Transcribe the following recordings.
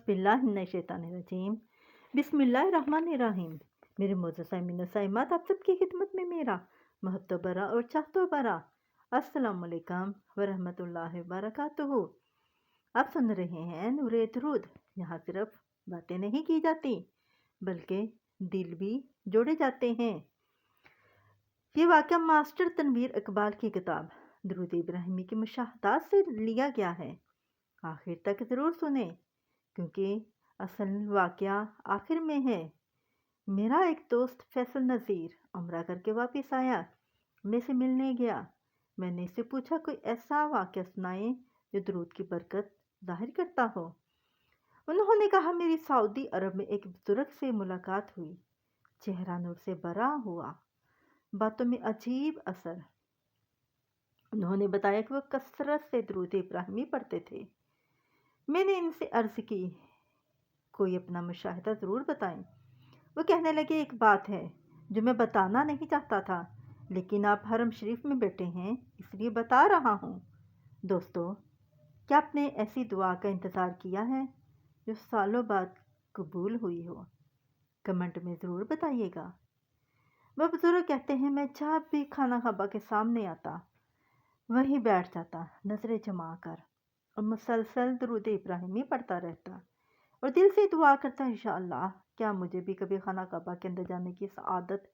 औज़ुबिल्लाहिमिनश्शैतानिर्रजीम। बिस्मिल्लाहिर्रहमानिर्रहीम। मेरे मोअज़्ज़ज़ साइमीन और साइमात, आप सबकी खिदमत में मेरा महतो बरा और चाहतो बरा अस्सलामु अलैकुम वरहमतुल्लाहि वबरकातुहू। आप सुन रहे हैं नूरे दरूद। यहाँ सिर्फ बातें नहीं की जाती बल्कि दिल भी जोड़े जाते हैं। ये वाक़या मास्टर तनवीर इकबाल की किताब दरूद इब्राहिमी की मुशाहदात से लिया गया है। आखिर तक ज़रूर सुने क्योंकि असल वाक़या आखिर में है। मेरा एक दोस्त फैसल नज़ीर उम्रा करके वापस आया। मैं से मिलने गया। मैंने इससे पूछा कोई ऐसा वाक़या सुनाए जो दरूद की बरकत ज़ाहिर करता हो। उन्होंने कहा मेरी सऊदी अरब में एक बुजुर्ग से मुलाकात हुई। चेहरा नूर से भरा हुआ, बातों में अजीब असर। उन्होंने बताया कि वो कसरत से दरूद इब्राहिमी पढ़ते थे। मैंने इनसे अर्ज़ की कोई अपना मुशाहिदा ज़रूर बताएं। वो कहने लगे एक बात है जो मैं बताना नहीं चाहता था, लेकिन आप हरम शरीफ में बैठे हैं इसलिए बता रहा हूँ। दोस्तों, क्या आपने ऐसी दुआ का इंतज़ार किया है जो सालों बाद कबूल हुई हो? कमेंट में ज़रूर बताइएगा। वह बुजुर्ग कहते हैं मैं जब भी खाना काबा के सामने आता वहीं बैठ जाता, नज़रें जमा कर, और मुसलसल दरूद इब्राहिमी पढ़ता रहता और दिल से दुआ करता इंशाअल्लाह क्या मुझे भी कभी खाना काबा के अंदर जाने की सआदत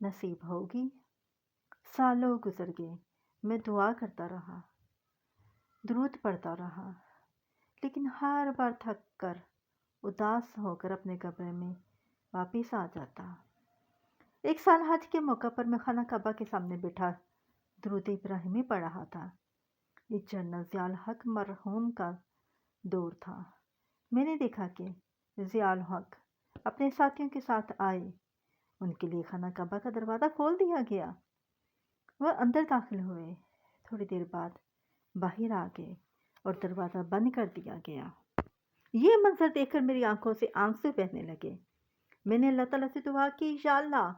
नसीब होगी। सालों गुजर गए, मैं दुआ करता रहा, दरूद पढ़ता रहा, लेकिन हर बार थक कर उदास होकर अपने कमरे में वापस आ जाता। एक साल हज के मौका पर मैं खाना काबा के सामने बैठा दरूद इब्राहिमी पढ़ रहा था। ये जनरल ज़ियाउल हक मरहूम का दौर था। मैंने देखा कि ज़ियाउल हक अपने साथियों के साथ आए। उनके लिए खाना काबा का दरवाज़ा खोल दिया गया। वह अंदर दाखिल हुए। थोड़ी देर बाद बाहर आ गए और दरवाज़ा बंद कर दिया गया। ये मंजर देखकर मेरी आंखों से आंसू बहने लगे। मैंने अल्लाह ताला से दुआ की, या अल्लाह,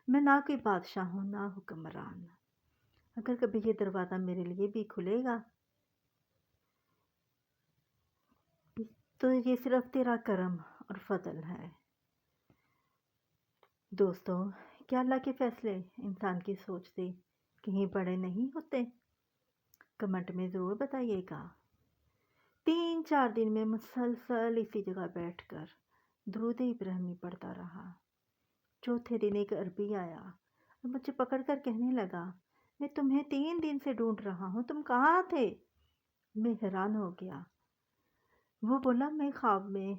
मैं ना कोई बादशाह हूँ ना हुक्मरान, अगर कभी ये दरवाज़ा मेरे लिए भी खुलेगा तो ये सिर्फ तेरा करम और फजल है। दोस्तों, क्या अल्लाह के फैसले इंसान की सोच से कहीं बड़े नहीं होते? कमेंट में ज़रूर बताइएगा। 3-4 दिन में मुसलसल इसी जगह बैठकर दरूद इब्राहिमी पढ़ता रहा। चौथे दिन एक अरबी आया और मुझे पकड़कर कहने लगा मैं तुम्हें 3 दिन से ढूंढ रहा हूँ, तुम कहाँ थे? मैं हैरान हो गया। वो बोला मैं ख्वाब में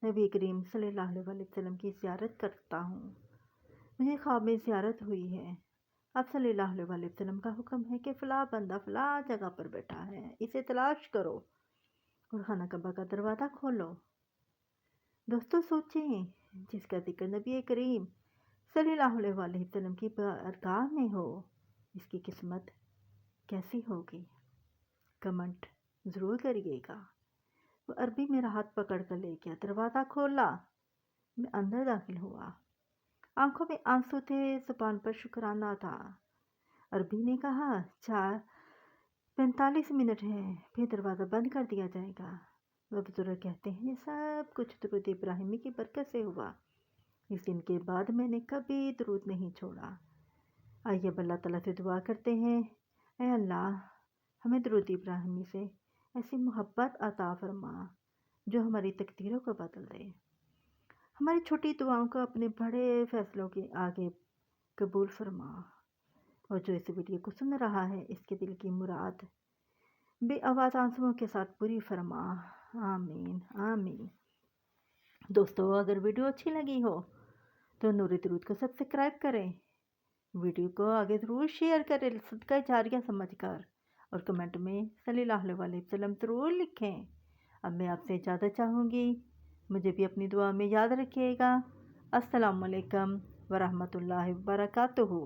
नबी करीम सल्लल्लाहु अलैहि वसल्लम की ज़ियारत करता हूँ। मुझे ख्वाब में ज़ियारत हुई है। अब सल्लल्लाहु अलैहि वसल्लम का हुक्म है कि फ़लाँ बंदा फ़लाँ जगह पर बैठा है, इसे तलाश करो और खाना काबा का दरवाज़ा खोलो। दोस्तों सोचें, जिसका जिक्र नबी करीम सल्लल्लाहु अलैहि वसल्लम की बारगाह में हो, इसकी किस्मत कैसी होगी? कमेंट ज़रूर करिएगा। वो अरबी मेरा हाथ पकड़ कर ले गया, दरवाज़ा खोला, मैं अंदर दाखिल हुआ। आंखों में आंसू थे, ज़ुबान पर शुक्राना था। अरबी ने कहा 45 मिनट है, फिर दरवाज़ा बंद कर दिया जाएगा। वह बुजुर्ग कहते हैं ये सब कुछ दरूद इब्राहिमी की बरकत से हुआ। इस दिन के बाद मैंने कभी दरूद नहीं छोड़ा। आइए अब अल्लाह ताला से दुआ करते हैं, ऐ अल्लाह, हमें दरूद इब्राहिमी से ऐसी मोहब्बत अता फरमा जो हमारी तकदीरों को बदल दे। हमारी छोटी दुआओं को अपने बड़े फैसलों के आगे कबूल फरमा, और जो इस वीडियो को सुन रहा है इसके दिल की मुराद बेआवाज़ आंसुओं के साथ पूरी फरमा। आमीन आमीन। दोस्तों, अगर वीडियो अच्छी लगी हो तो नूरे दरूद को सब्सक्राइब करें, वीडियो को आगे ज़रूर शेयर करें सदका जारिया समझकर, और कमेंट में सल्लल्लाहु अलैहि वसल्लम ज़रूर लिखें। अब मैं आपसे इजाज़त चाहूँगी, मुझे भी अपनी दुआ में याद रखिएगा। अस्सलामु अलैकुम वरहमतुल्लाहि वबरकातुहू।